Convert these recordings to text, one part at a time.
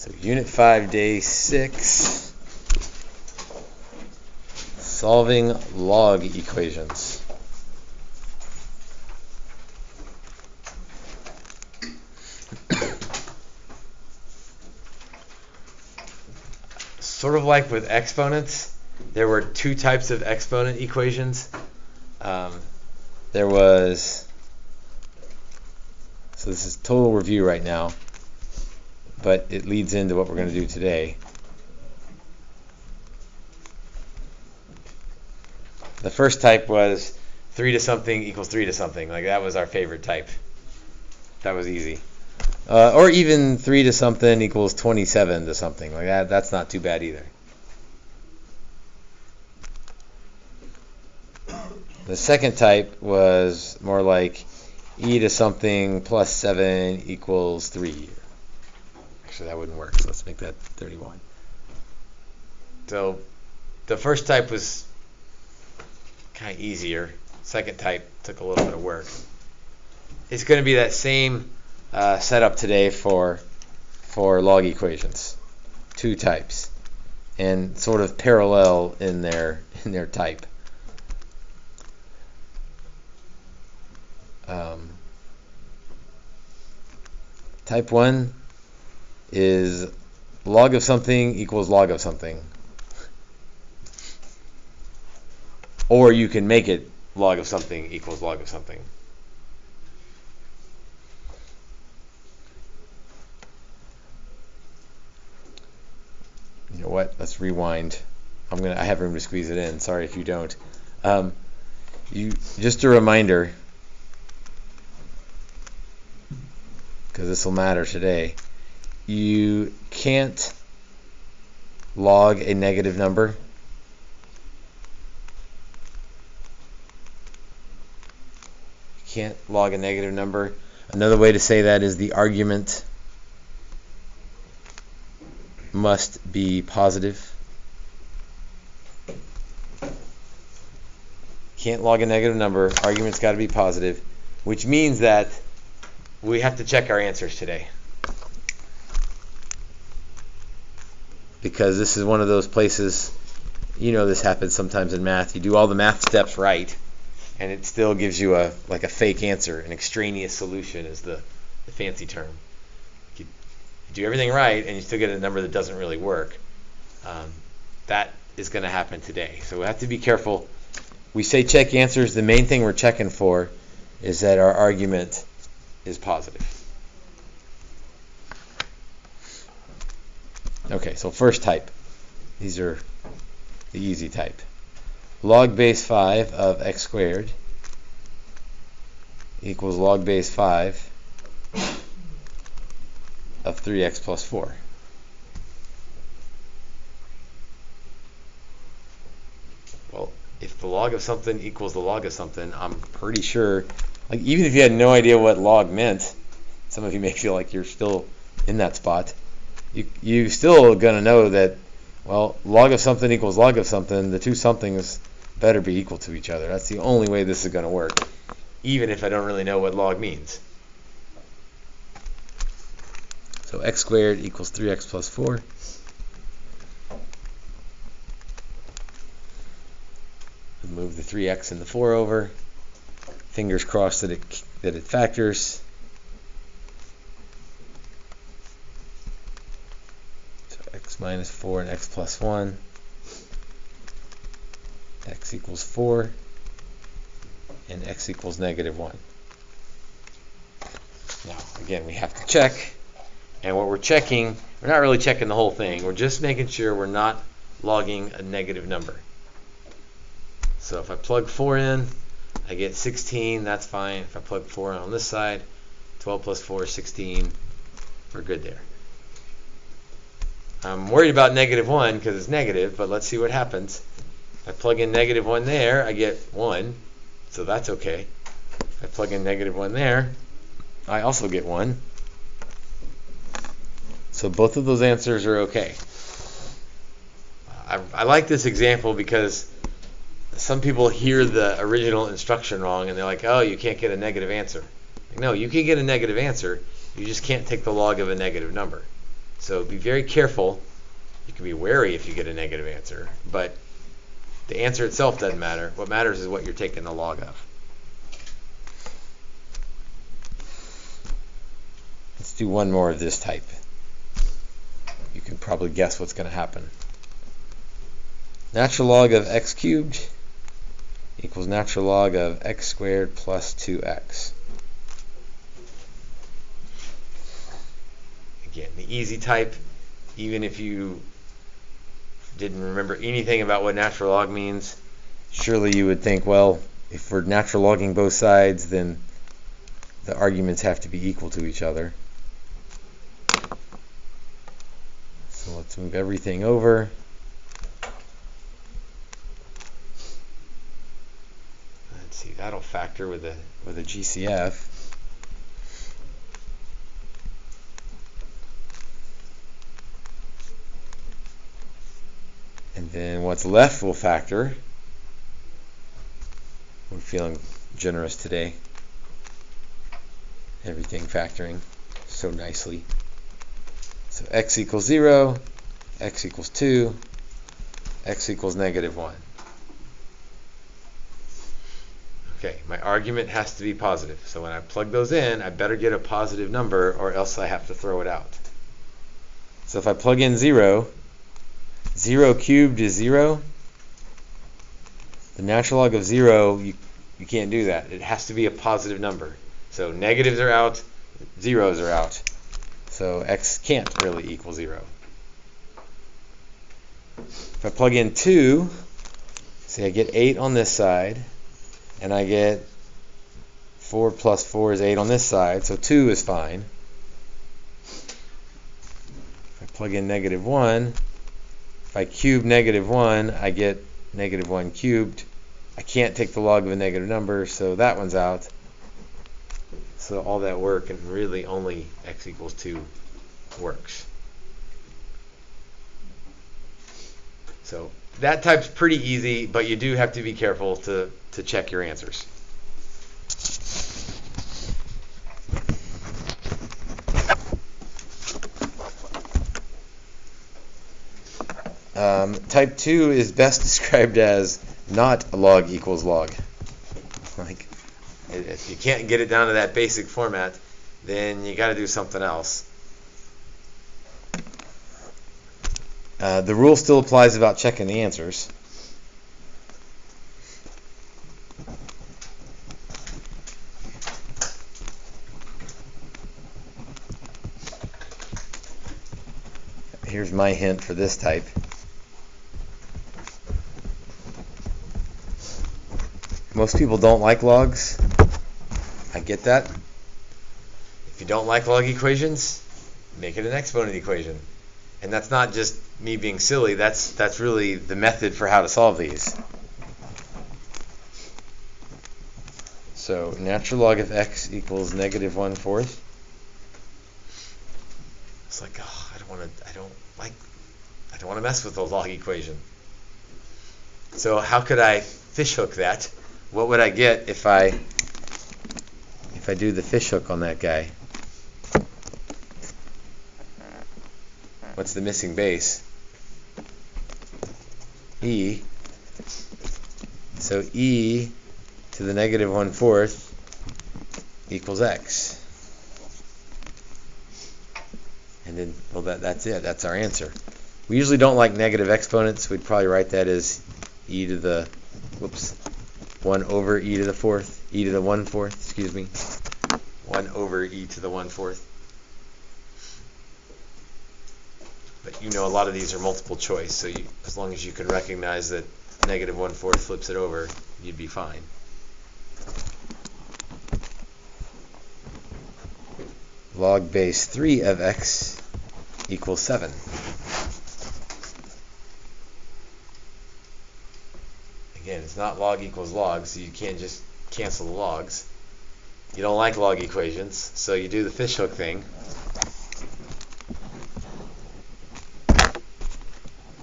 So Unit 5, Day 6, solving log equations. Sort of like with exponents, there were two types of exponent equations. There was, so this is total review right now, but it leads into what we're going to do today. The first type was 3 to something equals 3 to something. Like, that was our favorite type. That was easy. Or even 3 to something equals 27 to something. Like that. That's not too bad either. The second type was more like e to something plus 7 equals 3. Actually, that wouldn't work, so let's make that 31. So the first type was kind of easier. Second type took a little bit of work. It's going to be that same setup today for log equations. Two types, and sort of parallel in their type. Type 1 is log of something equals log of something. Or you can make it log of something equals log of something. You know what? Let's rewind. I have room to squeeze it in. Sorry if you don't. Just a reminder, because this will matter today. You can't log a negative number. You can't log a negative number. Another way to say that is the argument must be positive. Can't log a negative number. Argument's got to be positive, which means that we have to check our answers today. Because this is one of those places, this happens sometimes in math. You do all the math steps right, and it still gives you a fake answer. An extraneous solution is the fancy term. You do everything right, and you still get a number that doesn't really work. That is going to happen today. So we have to be careful. We say check answers. The main thing we're checking for is that our argument is positive. Okay, so first type. These are the easy type. Log base 5 of x squared equals log base 5 of 3x plus 4. Well, if the log of something equals the log of something, I'm pretty sure, even if you had no idea what log meant, some of you may feel like you're still in that spot, you still going to know that, well, log of something equals log of something. The two somethings better be equal to each other. That's the only way this is going to work, even if I don't really know what log means. So x squared equals 3x plus 4. Move the 3x and the 4 over. Fingers crossed that it factors. So x minus 4 and x plus 1. X equals 4. And x equals negative 1. Now, again, we have to check. And what we're checking, we're not really checking the whole thing. We're just making sure we're not logging a negative number. So if I plug 4 in, I get 16. That's fine. If I plug 4 in on this side, 12 plus 4 is 16. We're good there. I'm worried about negative 1 because it's negative, but let's see what happens. If I plug in negative 1 there, I get 1. So that's okay. If I plug in negative 1 there, I also get 1. So both of those answers are okay. I like this example because some people hear the original instruction wrong and they're like, oh, you can't get a negative answer. No, you can get a negative answer. You just can't take the log of a negative number. So be very careful. You can be wary if you get a negative answer, but the answer itself doesn't matter. What matters is what you're taking the log of. Let's do one more of this type. You can probably guess what's going to happen. Natural log of x cubed equals natural log of x squared plus 2x. Again, the easy type, even if you didn't remember anything about what natural log means, surely you would think, well, if we're natural logging both sides, then the arguments have to be equal to each other. So let's move everything over. Let's see, that'll factor with a GCF. And then what's left will factor. We're feeling generous today. Everything factoring so nicely. So x equals 0, x equals 2, x equals -1. Okay, my argument has to be positive. So when I plug those in, I better get a positive number or else I have to throw it out. So if I plug in 0, 0 cubed is 0. The natural log of 0, you can't do that. It has to be a positive number. So negatives are out, zeros are out. So x can't really equal 0. If I plug in 2, see I get 8 on this side, and I get 4 plus 4 is 8 on this side, so 2 is fine. If I plug in -1, if I cube -1, I get -1 cubed. I can't take the log of a negative number, so that one's out. So all that work, and really only x equals 2 works. So that type's pretty easy, but you do have to be careful to check your answers. Type 2 is best described as not a log equals log. Like, if you can't get it down to that basic format, then you got to do something else. The rule still applies about checking the answers. Here's my hint for this type. Most people don't like logs. I get that. If you don't like log equations, make it an exponent equation. And that's not just me being silly, that's really the method for how to solve these. So natural log of x equals -1/4. It's like, oh, I don't want to mess with the log equation. So how could I fishhook that? What would I get if I do the fishhook on that guy? What's the missing base? E. So e to the -1/4 equals x. And then, well, that's it. That's our answer. We usually don't like negative exponents. We'd probably write that as e to the, 1 over e to the 4th, e to the 1/4, excuse me. 1 over e to the 1/4. But you know a lot of these are multiple choice, so as long as you can recognize that -1/4 flips it over, you'd be fine. Log base 3 of x equals 7. Again, it's not log equals log, so you can't just cancel the logs. You don't like log equations, so you do the fishhook thing.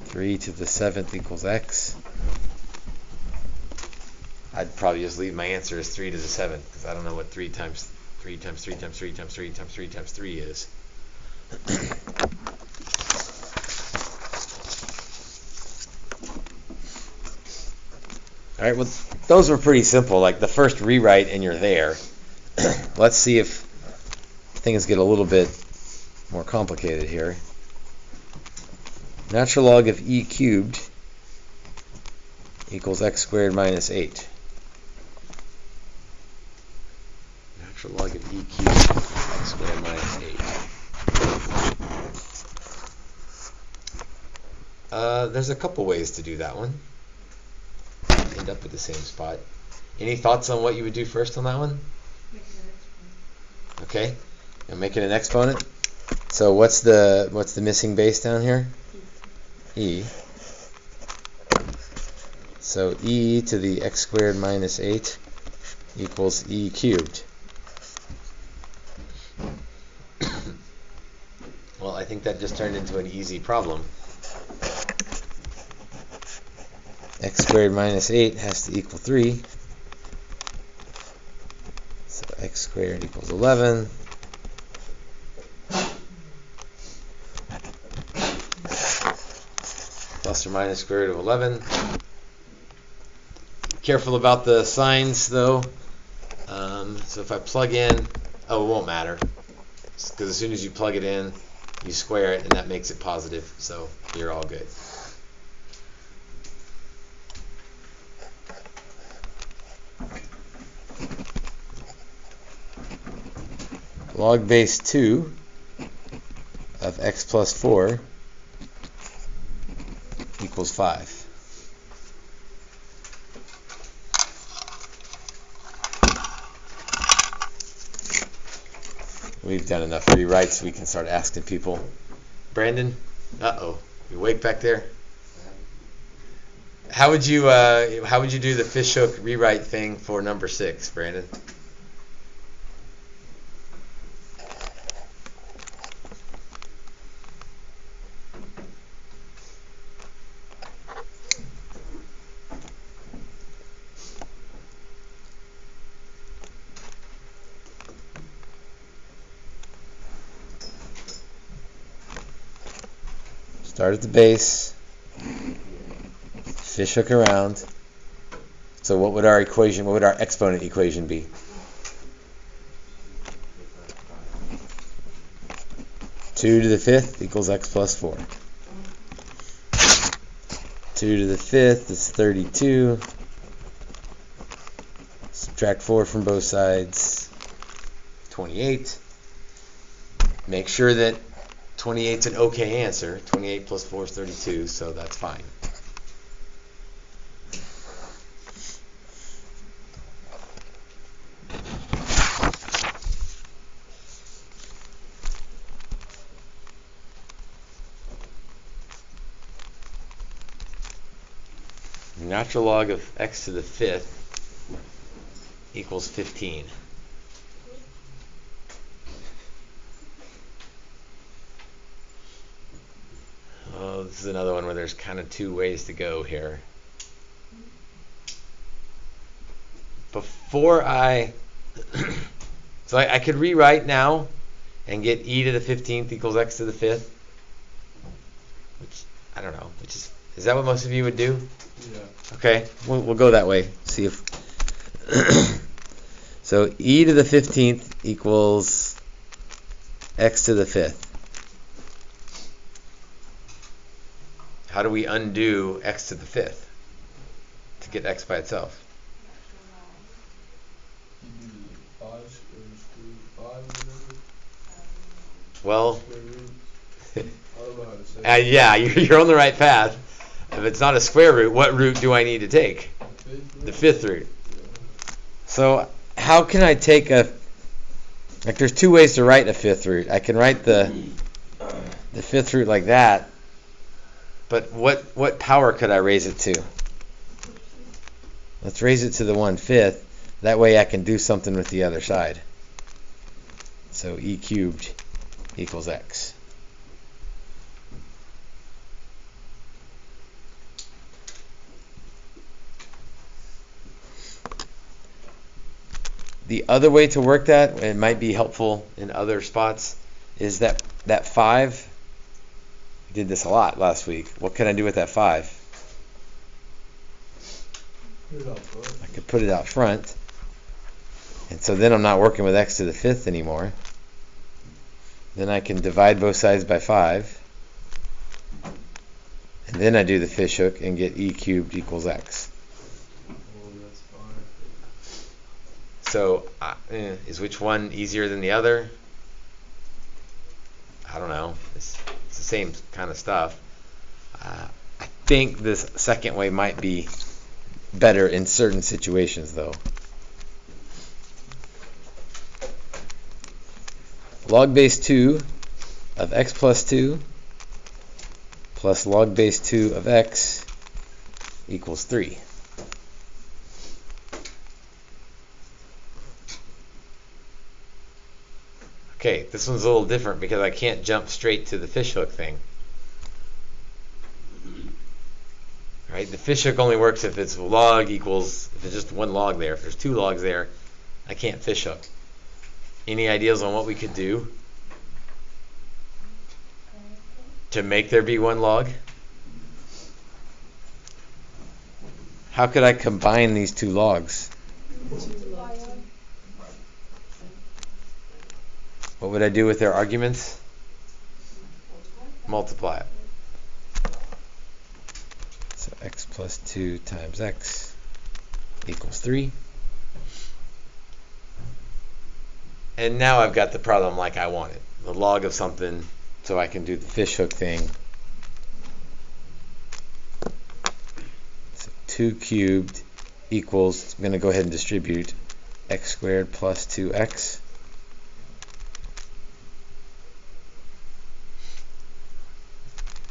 3 to the 7th equals x. I'd probably just leave my answer as 3 to the 7th, because I don't know what 3 times 3 times 3 times 3 times 3 times 3 times 3 is. All right, well, those were pretty simple. Like the first rewrite and you're there. Let's see if things get a little bit more complicated here. Natural log of e cubed equals x squared minus 8. Natural log of e cubed x squared minus 8. There's a couple ways to do that one. End up at the same spot. Any thoughts on what you would do first on that one? Okay, and make it an exponent. So what's the missing base down here? E. So e to the x squared minus 8 equals e cubed. Well, I think that just turned into an easy problem. X squared minus 8 has to equal 3. So x squared equals 11. Plus or minus square root of 11. Careful about the signs, though. So if I plug in, it won't matter. Because as soon as you plug it in, you square it, and that makes it positive. So you're all good. Log base 2 of x plus 4 equals 5. We've done enough rewrites, we can start asking people. Brandon? Uh-oh. You awake back there? How would you do the fishhook rewrite thing for number 6, Brandon? Start at the base, fishhook around. So what would our exponent equation be? Two to the 5th equals x plus 4. 2 to the 5th is 32. Subtract 4 from both sides, 28. Make sure that 28 is an okay answer. 28 plus 4 is 32, so that's fine. Natural log of x to the 5th equals 15. Oh, this is another one where there's kind of two ways to go here. Before I could rewrite now and get e to the 15th equals x to the 5th, which I don't know. Is that what most of you would do? Yeah. Okay, we'll go that way. See if so e to the 15th equals x to the 5th. How do we undo x to the 5th to get x by itself? Well, yeah, you're on the right path. If it's not a square root, what root do I need to take? The 5th root. So how can I take there's two ways to write a 5th root. I can write the 5th root like that, but what power could I raise it to? Let's raise it to the 1/5. That way I can do something with the other side. So e cubed equals x. The other way to work that, it might be helpful in other spots, is that 5. We did this a lot last week. What can I do with that 5? I could put it out front. And so then I'm not working with x to the fifth anymore. Then I can divide both sides by 5. And then I do the fishhook and get e cubed equals x. So, is which one easier than the other? I don't know. It's the same kind of stuff. I think this second way might be better in certain situations, though. Log base 2 of x plus 2 plus log base 2 of x equals 3. Okay, this one's a little different because I can't jump straight to the fishhook thing. Right? The fishhook only works if it's log equals, if there's just one log there. If there's two logs there, I can't fishhook. Any ideas on what we could do to make there be one log? How could I combine these two logs? What would I do with their arguments? Multiply it. So x plus 2 times x equals 3. And now I've got the problem like I want it. The log of something, so I can do the fishhook thing. So 2 cubed equals, I'm going to go ahead and distribute x squared plus 2x.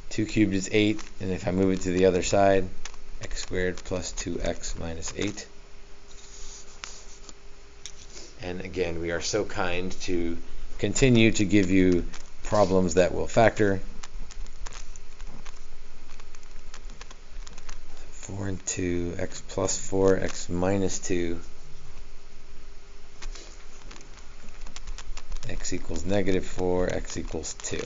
Two cubed is 8, and if I move it to the other side, x squared plus 2x minus 8. And again, we are so kind to continue to give you problems that will factor. 4 and 2, x plus 4, x minus 2, x equals negative 4, x equals 2.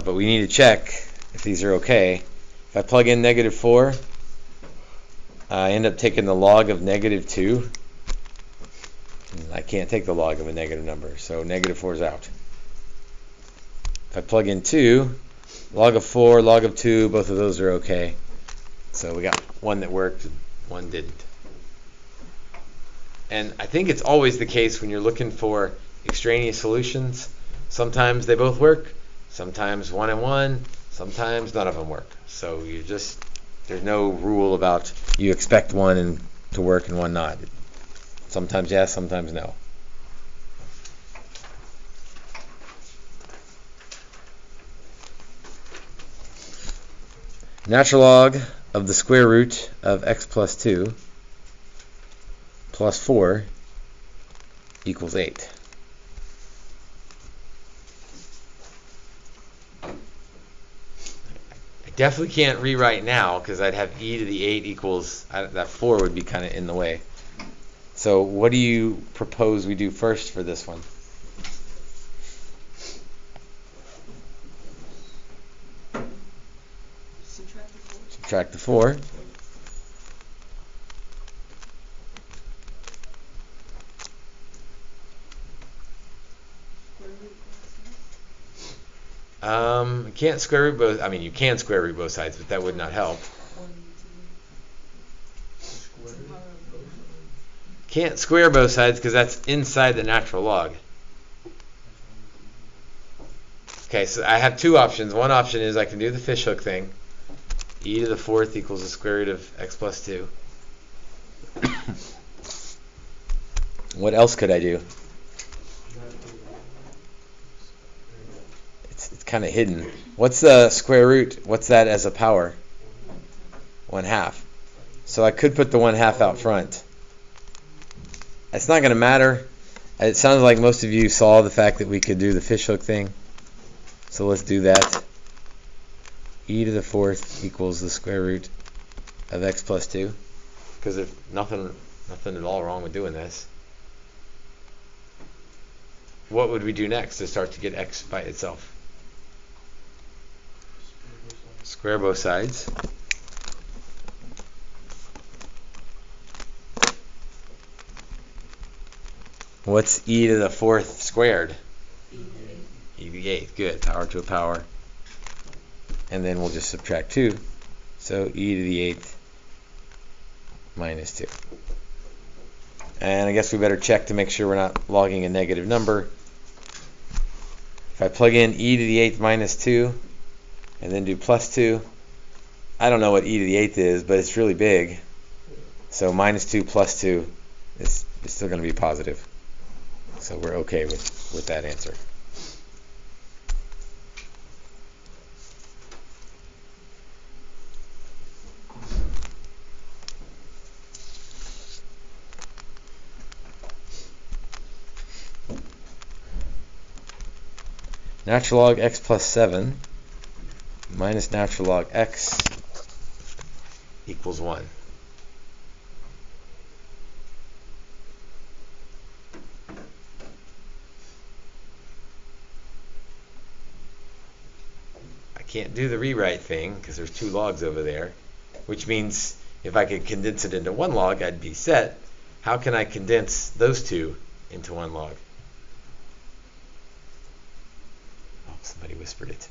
But we need to check if these are okay. If I plug in negative 4, I end up taking the log of negative 2. And I can't take the log of a negative number, so negative 4 is out. If I plug in 2, log of 4, log of 2, both of those are okay. So we got one that worked, one didn't. And I think it's always the case when you're looking for extraneous solutions. Sometimes they both work. Sometimes 1 and 1, sometimes none of them work. So there's no rule about you expect one to work and one not. Sometimes yes, sometimes no. Natural log of the square root of x plus 2 plus 4 equals 8. Definitely can't rewrite now because I'd have e to the 8 equals, that 4 would be kind of in the way. So what do you propose we do first for this one? Subtract the 4. Can't square root both. I mean, you can square root both sides, but that would not help. Can't square both sides because that's inside the natural log. Okay, so I have two options. One option is I can do the fishhook thing. E to the 4th equals the square root of x plus 2. What else could I do? It's kind of hidden. What's the square root? What's that as a power? 1/2. So I could put the 1/2 out front. It's not going to matter. It sounds like most of you saw the fact that we could do the fishhook thing. So let's do that. E to the 4th equals the square root of x plus 2. Because there's nothing at all wrong with doing this. What would we do next to start to get x by itself? Square both sides. What's e to the fourth squared? E to the eighth. Good. Power to a power. And then we'll just subtract 2. So e to the eighth minus 2. And I guess we better check to make sure we're not logging a negative number. If I plug in e to the eighth minus 2 and then do plus 2, I don't know what e to the eighth is, but it's really big. So minus 2 plus 2 is still going to be positive. So we're okay with that answer. Natural log x plus 7 minus natural log x equals 1. I can't do the rewrite thing because there's 2 logs over there, which means if I could condense it into 1 log, I'd be set. How can I condense those 2 into 1 log? Oh, somebody whispered it.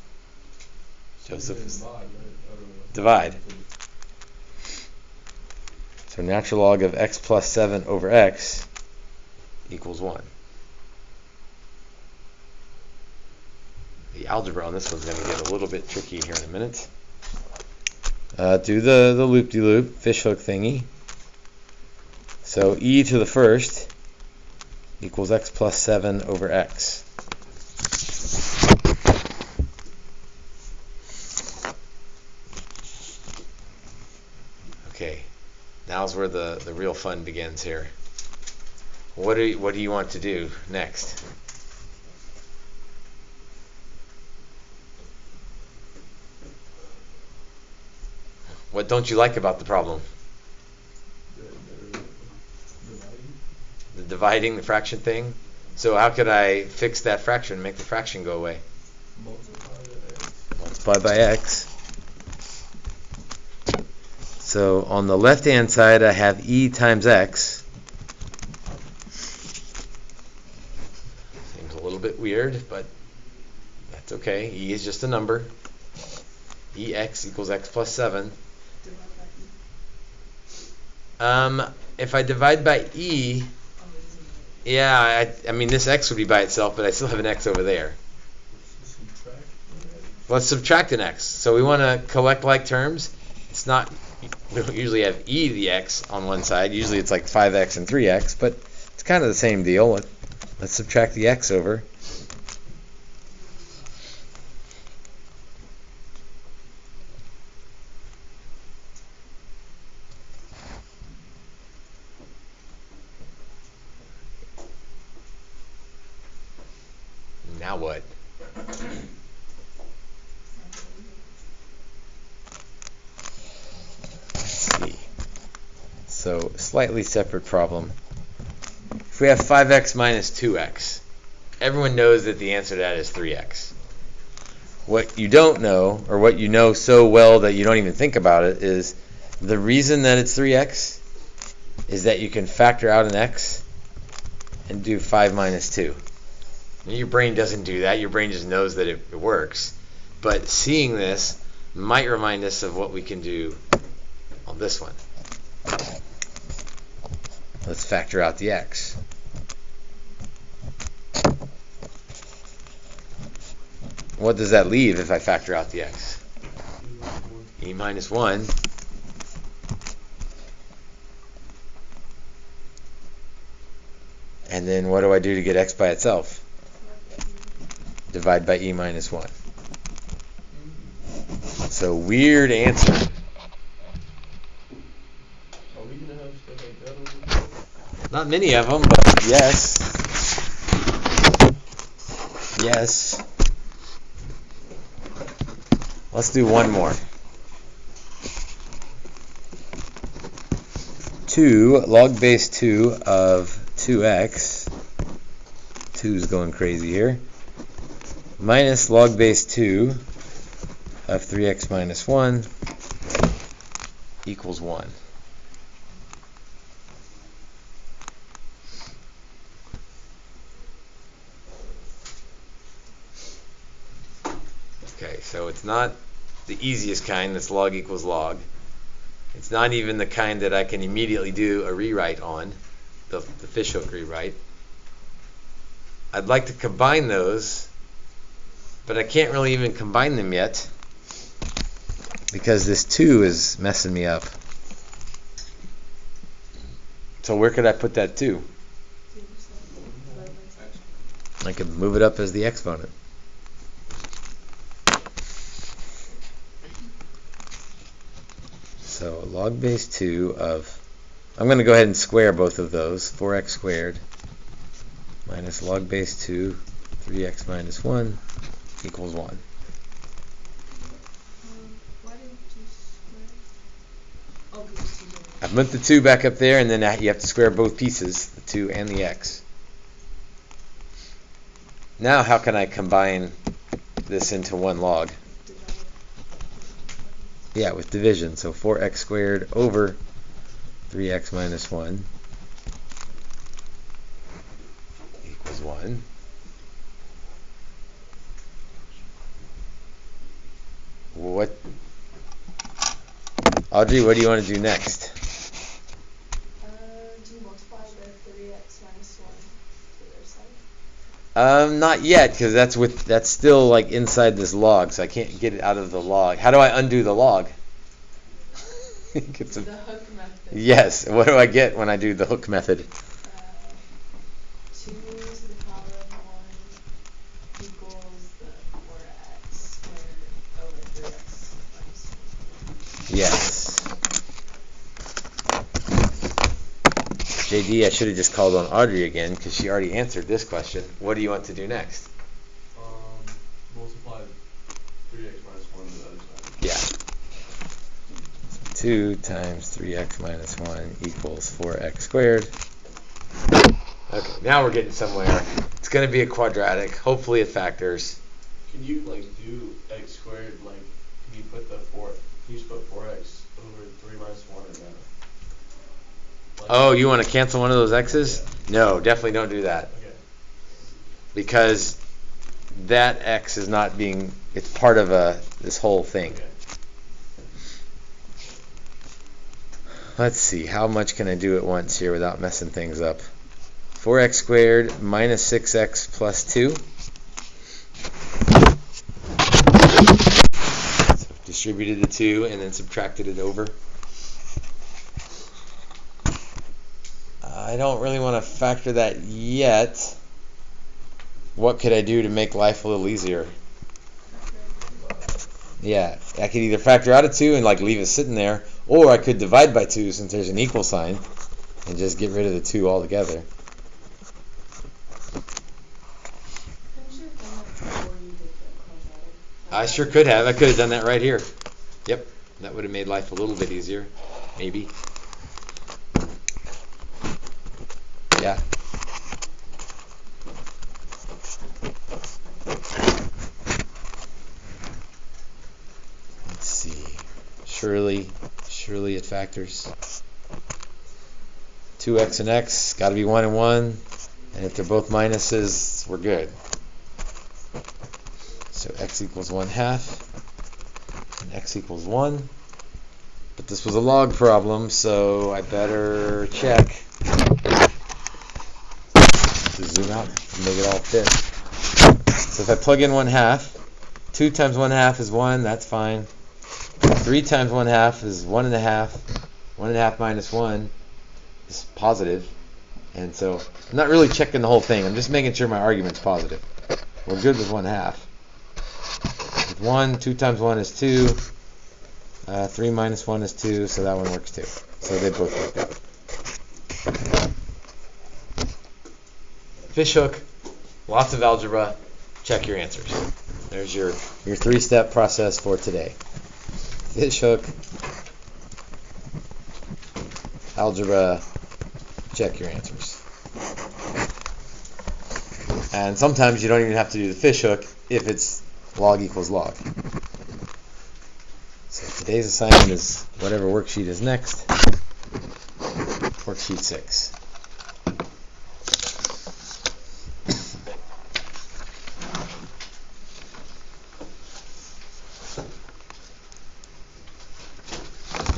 Joseph. Divide. So natural log of x plus 7 over x equals 1. The algebra on this one's going to get a little bit tricky here in a minute. Do the loop-de-loop fishhook thingy. So e to the first equals x plus 7 over x. Okay, now's where the real fun begins here. What do you want to do next? What don't you like about the problem? The dividing, the fraction thing. So how could I fix that fraction, make the fraction go away? Multiply by x. So on the left-hand side, I have e times x. Seems a little bit weird, but that's okay. E is just a number. Ex equals x plus 7. If I divide by e, yeah, I mean this x would be by itself, but I still have an x over there. Let's subtract an x. So we want to collect like terms. It's not, we don't usually have e to the x on one side. Usually it's like 5x and 3x, but it's kind of the same deal. Let's subtract the x over. Now what? Let's see. So, slightly separate problem. If we have 5x minus 2x, everyone knows that the answer to that is 3x. What you don't know, or what you know so well that you don't even think about it, is the reason that it's 3x is that you can factor out an x and do 5 minus 2. Your brain doesn't do that. Your brain just knows that it works. But seeing this might remind us of what we can do on this one. Let's factor out the x. What does that leave if I factor out the x? E minus 1. And then what do I do to get x by itself? Divide by e minus 1. So weird answer. Are we going to have stuff like that over there? Not many of them, but yes. Yes. Let's do one more. 2 log base 2 of 2x. 2's going crazy here. Minus log base 2 of 3x minus 1 equals 1. Okay, so it's not the easiest kind that's log equals log. It's not even the kind that I can immediately do a rewrite on, the fishhook rewrite. I'd like to combine those, but I can't really even combine them yet because this 2 is messing me up. So where could I put that 2? I could move it up as the exponent. So log base 2 of, I'm going to go ahead and square both of those, 4x squared minus log base 2, 3x minus 1 equals 1. Why didn't you square? Oh, because you did. I've moved the 2 back up there, and then you have to square both pieces, the 2 and the x. Now how can I combine this into one log? Yeah, with division. So 4x squared over 3x minus 1 equals 1. What, Audrey, what do you want to do next? Do you multiply the 3x minus 1 to the other side? Not yet, because that's still like inside this log, so I can't get it out of the log. How do I undo the log? Get some, The hook method. yes. What do I get when I do the hook method? 2 to the power of 1 equals the 4x squared over 3x minus 1. Yes. JD, I should have just called on Audrey again because she already answered this question. What do you want to do next? Multiply 3x minus 1 to the other side. Yeah. 2 times 3x minus 1 equals 4x squared. Okay, now we're getting somewhere. It's going to be a quadratic. Hopefully it factors. Can you do x squared? Can you put can you just put 4x over 3 minus 1 in that? Oh, you want to cancel one of those x's? No, definitely don't do that. Okay. Because that x is not being, it's part of this whole thing. Okay. Let's see, how much can I do at once here without messing things up? 4x squared minus 6x plus 2. So distributed the 2 and then subtracted it over. I don't really want to factor that yet. What could I do to make life a little easier? Yeah, I could either factor out a 2 and leave it sitting there, or I could divide by 2 since there's an equal sign and just get rid of the 2 altogether. Couldn't you have done that before you did the quadratic? I sure could have. I could have done that right here. Yep, that would have made life a little bit easier, maybe. Yeah. Let's see. Surely it factors. 2x and x, got to be 1 and 1. And if they're both minuses, we're good. So x equals 1/2. And x equals 1. But this was a log problem, so I better check. To zoom out and make it all fit. So if I plug in 1/2, 2 times 1/2 is 1, that's fine. 3 times 1/2 is 1.5. 1.5 minus 1 is positive. And so I'm not really checking the whole thing. I'm just making sure my argument's positive. We're good with 1/2. With 1, 2 times 1 is 2. 3 minus 1 is 2, so that one works too. So they both work out. Fishhook, lots of algebra, check your answers. There's your 3-step process for today. Fishhook, algebra, check your answers. And sometimes you don't even have to do the fishhook if it's log equals log. today's assignment is whatever worksheet is next. Worksheet 6.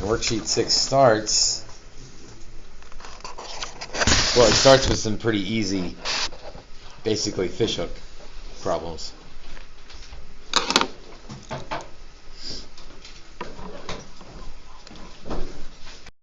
Worksheet 6 starts, well, it starts with some pretty easy, basically fishhook problems.